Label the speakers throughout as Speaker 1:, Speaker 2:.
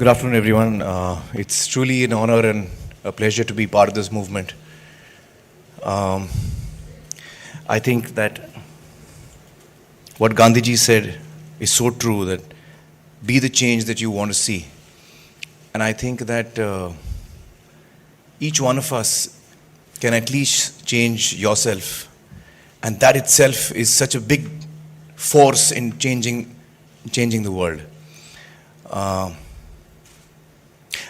Speaker 1: Good afternoon, everyone. It's truly an honor and a pleasure to be part of this movement. Um, I think that what Gandhiji said is so true that be the change that you want to see. And I think that each one of us can at least change yourself. And that itself is such a big force in changing the world.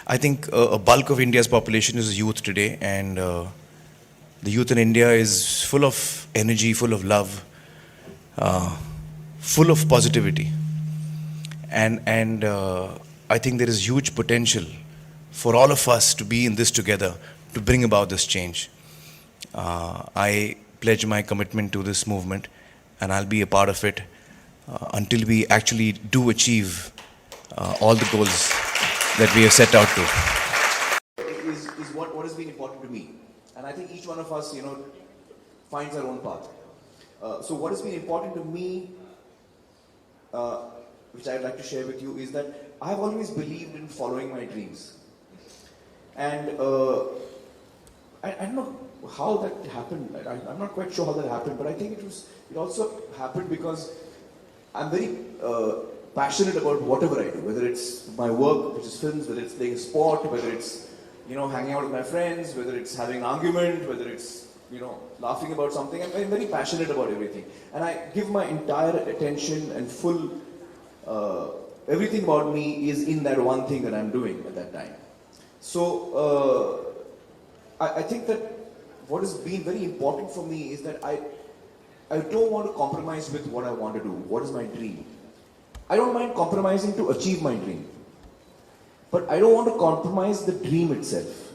Speaker 1: I think a bulk of India's population is youth today, and the youth in India is full of energy, full of love, full of positivity. And I think there is huge potential for all of us to be in this together to bring about this change. I pledge my commitment to this movement, and I'll be a part of it until we actually do achieve all the goals that we have set out to. Is what has been important to me. And I think each one of us, finds our own path. So what has been important to me, which I'd like to share with you, is that I've always believed in following my dreams. And I don't know how that happened. I'm not quite sure how that happened, but I think it also happened because I'm very passionate about whatever I do, whether it's my work, which is films, whether it's playing a sport, whether it's hanging out with my friends, whether it's having an argument, whether it's laughing about something. I'm very passionate about everything, and I give my entire attention and full everything about me is in that one thing that I'm doing at that time. So I think that what has been very important for me is that I don't want to compromise with what I want to do. What is my dream? I don't mind compromising to achieve my dream. But I don't want to compromise the dream itself.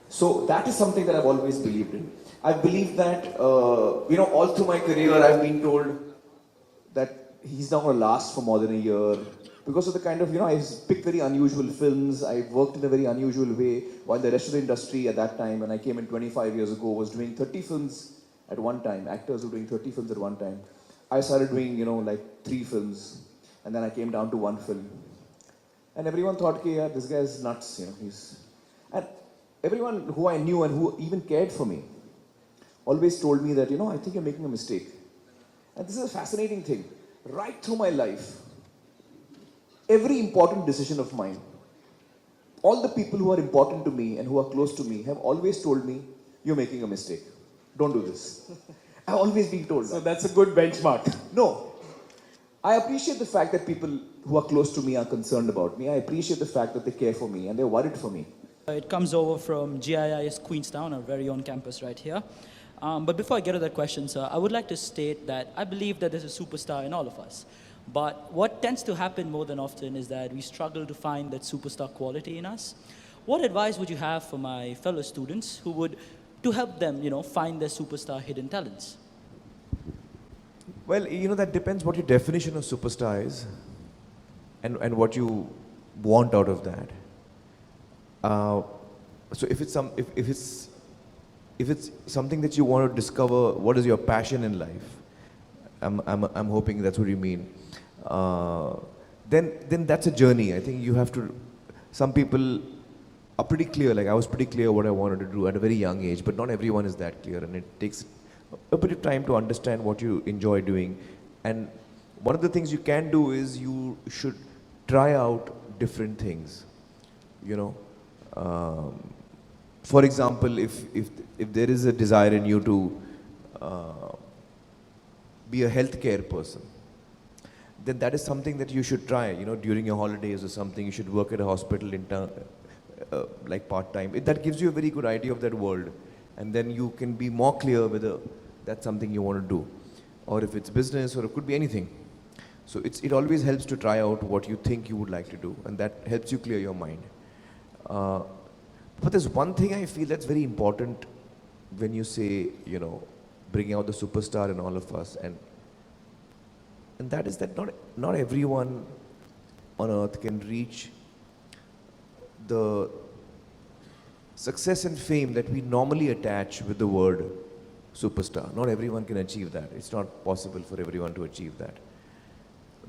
Speaker 1: So that is something that I've always believed in. I believe that, all through my career I've been told that he's not going to last for more than a year. Because of the kind of, I picked very unusual films. I worked in a very unusual way. While the rest of the industry at that time, when I came in 25 years ago, was doing 30 films at one time. Actors were doing 30 films at one time. I started doing, like 3 films. And then I came down to 1 film. And everyone thought, okay, yeah, this guy is nuts, And everyone who I knew and who even cared for me always told me that, I think you're making a mistake. And this is a fascinating thing. Right through my life, every important decision of mine, all the people who are important to me and who are close to me have always told me, you're making a mistake. Don't do this. I've always been told that.
Speaker 2: So that's a good benchmark.
Speaker 1: No. I appreciate the fact that people who are close to me are concerned about me. I appreciate the fact that they care for me and they're worried for me.
Speaker 3: It comes over from GIIS Queenstown, our very own campus right here. But before I get to that question, sir, I would like to state that I believe that there's a superstar in all of us. But what tends to happen more than often is that we struggle to find that superstar quality in us. What advice would you have for my fellow students to help them, find their superstar hidden talents?
Speaker 4: Well, that depends what your definition of superstar is and what you want out of that. So if it's something that you want to discover, what is your passion in life? I'm hoping that's what you mean. Then that's a journey. I think you have to. Some people are pretty clear. Like I was pretty clear what I wanted to do at a very young age, but not everyone is that clear, and it takes a bit of time to understand what you enjoy doing. And one of the things you can do is you should try out different things. For example, if there is a desire in you to be a healthcare person, then that is something that you should try. During your holidays or something, you should work at a hospital like part-time. That gives you a very good idea of that world, and then you can be more clear whether that's something you want to do, or if it's business, or it could be anything. So it always helps to try out what you think you would like to do, and that helps you clear your mind. But there's one thing I feel that's very important when you say, bringing out the superstar in all of us, and that is that not everyone on earth can reach the success and fame that we normally attach with the word superstar. Not everyone can achieve that. It's not possible for everyone to achieve that.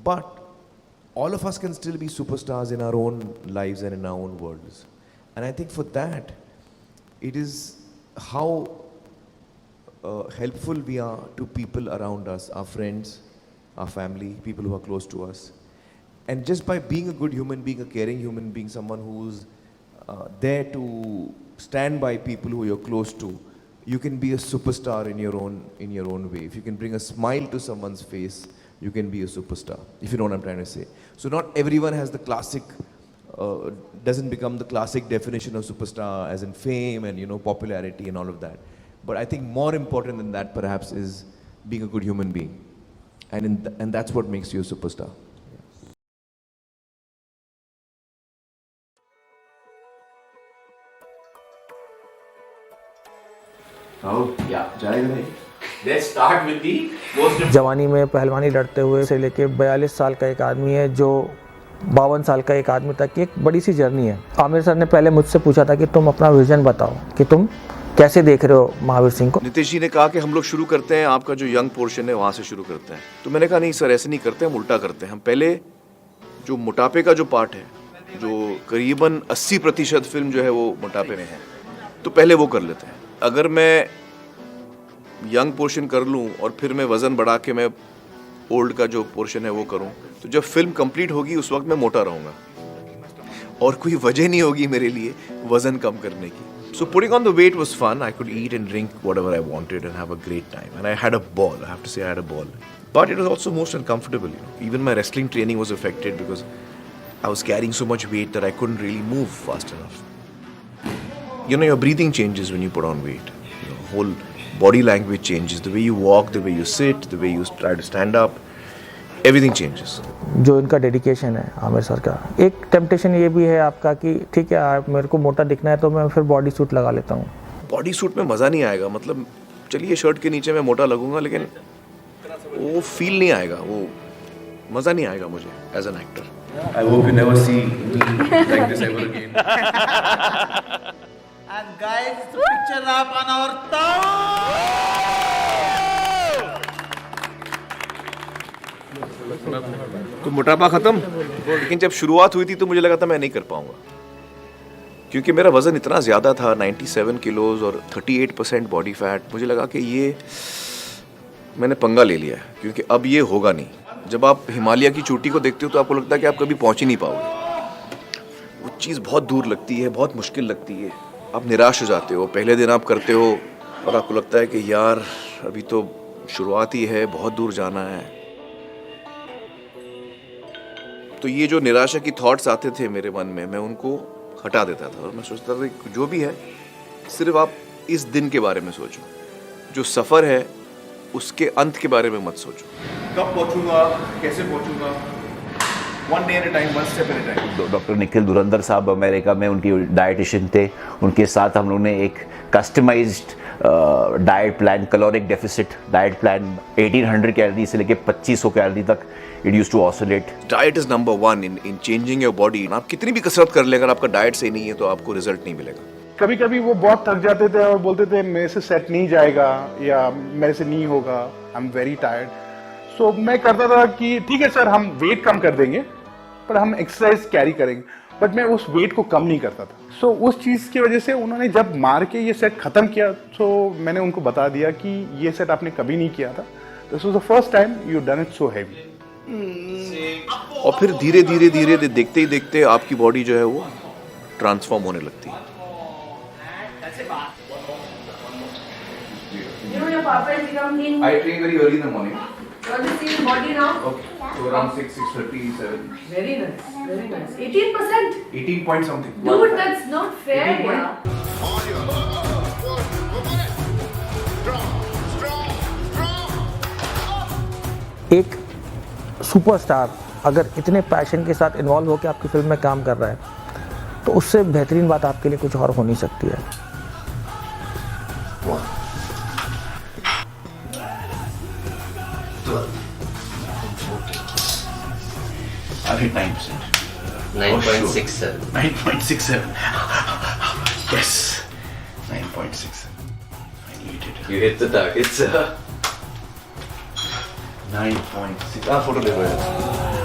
Speaker 4: But all of us can still be superstars in our own lives and in our own worlds. And I think for that, it is how helpful we are to people around us, our friends, our family, people who are close to us. And just by being a good human being, a caring human being, someone who's there to stand by people who you're close to, you can be a superstar in your own way. If you can bring a smile to someone's face, you can be a superstar, if you know what I'm trying to say. So not everyone has the classic, doesn't become the classic definition of superstar as in fame and popularity and all of that. But I think more important than that perhaps is being a good human being. And that's what makes you a superstar.
Speaker 1: Let's start with the most
Speaker 2: जवानी में पहलवानी लड़ते हुए से लेके 42 साल का एक आदमी है जो 52 साल का एक आदमी तक की एक बड़ी सी जर्नी है। आमिर सर ने पहले मुझसे पूछा था कि तुम अपना विजन बताओ कि तुम कैसे देख रहे हो महावीर सिंह को।
Speaker 4: नितेश जी ने कहा कि हम लोग शुरू करते हैं, आपका जो यंग पोर्शन है वहाँ से शुरू करते हैं। तो मैंने कहा नहीं सर, ऐसे नहीं करते, हम उल्टा करते हैं। हम पहले जो मोटापे का जो पार्ट है, जो करीबन 80% फिल्म जो है वो मोटापे में है, तो पहले वो कर लेते हैं। अगर मैं यंग पोर्शन कर लूँ और फिर मैं वज़न बढ़ा के मैं ओल्ड का जो पोर्शन है वो करूँ, तो जब फिल्म कंप्लीट होगी उस वक्त मैं मोटा रहूँगा और कोई वजह नहीं होगी मेरे लिए वज़न कम करने की। So putting on the weight was fun. I could eat and drink whatever I wanted and have a great time. And I had a ball. I have to say I had a ball. But it was also most uncomfortable. Even my wrestling training was affected because I was carrying so much weight that I couldn't really move fast enough. Your breathing changes when you put on weight. Whole body language changes. The way you walk, the way you sit, the way you try to stand up. Everything changes.
Speaker 2: जो इनका dedication है Aamir sir का, एक temptation ये भी है आपका कि ठीक है आप मेरे को मोटा दिखना है तो मैं फिर बॉडी सूट लगा लेता हूँ।
Speaker 4: बॉडी सूट में मज़ा नहीं आएगा, मतलब चलिए शर्ट के नीचे मैं मोटा लगूंगा लेकिन वो फील नहीं आएगा, वो मज़ा नहीं आएगा मुझे as an actor. I hope you never see me like this ever again.
Speaker 5: And guys, it's a picture wrap on our town.
Speaker 4: तो मोटापा खत्म, लेकिन जब शुरुआत हुई थी तो मुझे लगा था मैं नहीं कर पाऊंगा क्योंकि मेरा वजन इतना ज़्यादा था 97 किलोज और 38% बॉडी फैट। मुझे लगा कि ये मैंने पंगा ले लिया है क्योंकि अब ये होगा नहीं। जब आप हिमालय की चोटी को देखते हो तो आपको लगता है कि आप कभी पहुंच ही नहीं पाओगे। वो चीज़ बहुत दूर लगती है, बहुत मुश्किल लगती है, आप निराश हो जाते हो। पहले दिन आप करते हो और आपको लगता है कि यार अभी तो शुरुआत ही है, बहुत दूर जाना है। तो ये जो निराशा की थॉट्स आते थे मेरे मन में, मैं उनको हटा देता था और मैं सोचता था कि जो भी है सिर्फ आप इस दिन के बारे में सोचो, जो सफ़र है उसके अंत के बारे में मत सोचो। कब पहुंचूंगा, कैसे पहुंचूंगा, one day at a time, one step at a time।
Speaker 6: Doctor Nikhil धुरंधर साहब अमेरिका में उनकी डाइटिशियन थे, उनके साथ हम लोग ने एक customised diet plan, caloric deficit diet plan 1800 calorie से लेके 2500 कैलोरी तक it used to oscillate.
Speaker 4: Diet is number 1 in changing your body. आप कितनी भी कसरत कर ले, अगर आपका डाइट सही नहीं है तो आपको रिजल्ट नहीं मिलेगा।
Speaker 7: कभी कभी वो बहुत थक जाते थे और बोलते थे मेरे से सेट नहीं जाएगा या मेरे से नहीं होगा, आई एम वेरी टायर्ड। सो मैं करता था कि ठीक है सर, हम वेट कम कर देंगे पर हम एक्सरसाइज कैरी करेंगे, बट मैं उस वेट को कम नहीं करता था। सो उस चीज़ की वजह से उन्होंने जब मार के ये सेट ख़त्म किया तो मैंने उनको बता दिया कि ये सेट आपने कभी नहीं किया था, this was the first time you done it so heavy.
Speaker 4: और फिर धीरे धीरे धीरे देखते ही देखते आपकी बॉडी जो है वो ट्रांसफॉर्म होने लगती है। I train very early in the morning.
Speaker 8: What is your body now?
Speaker 4: Okay. So around 6:30, 7.
Speaker 8: Very nice, very nice. 18%?
Speaker 4: 18 point something.
Speaker 8: Dude, that's not fair, yeah.
Speaker 2: एक सुपरस्टार अगर इतने पैशन के साथ इन्वॉल्व होकर आपकी फिल्म में काम कर रहा है तो उससे बेहतरीन बात आपके लिए कुछ और हो नहीं सकती है।
Speaker 1: I hit 9%.
Speaker 9: 9.67.
Speaker 1: 9.67. Yes. 9.67. I need it.
Speaker 9: You hit the target, sir.
Speaker 1: 9.6. Photo ले लो यार.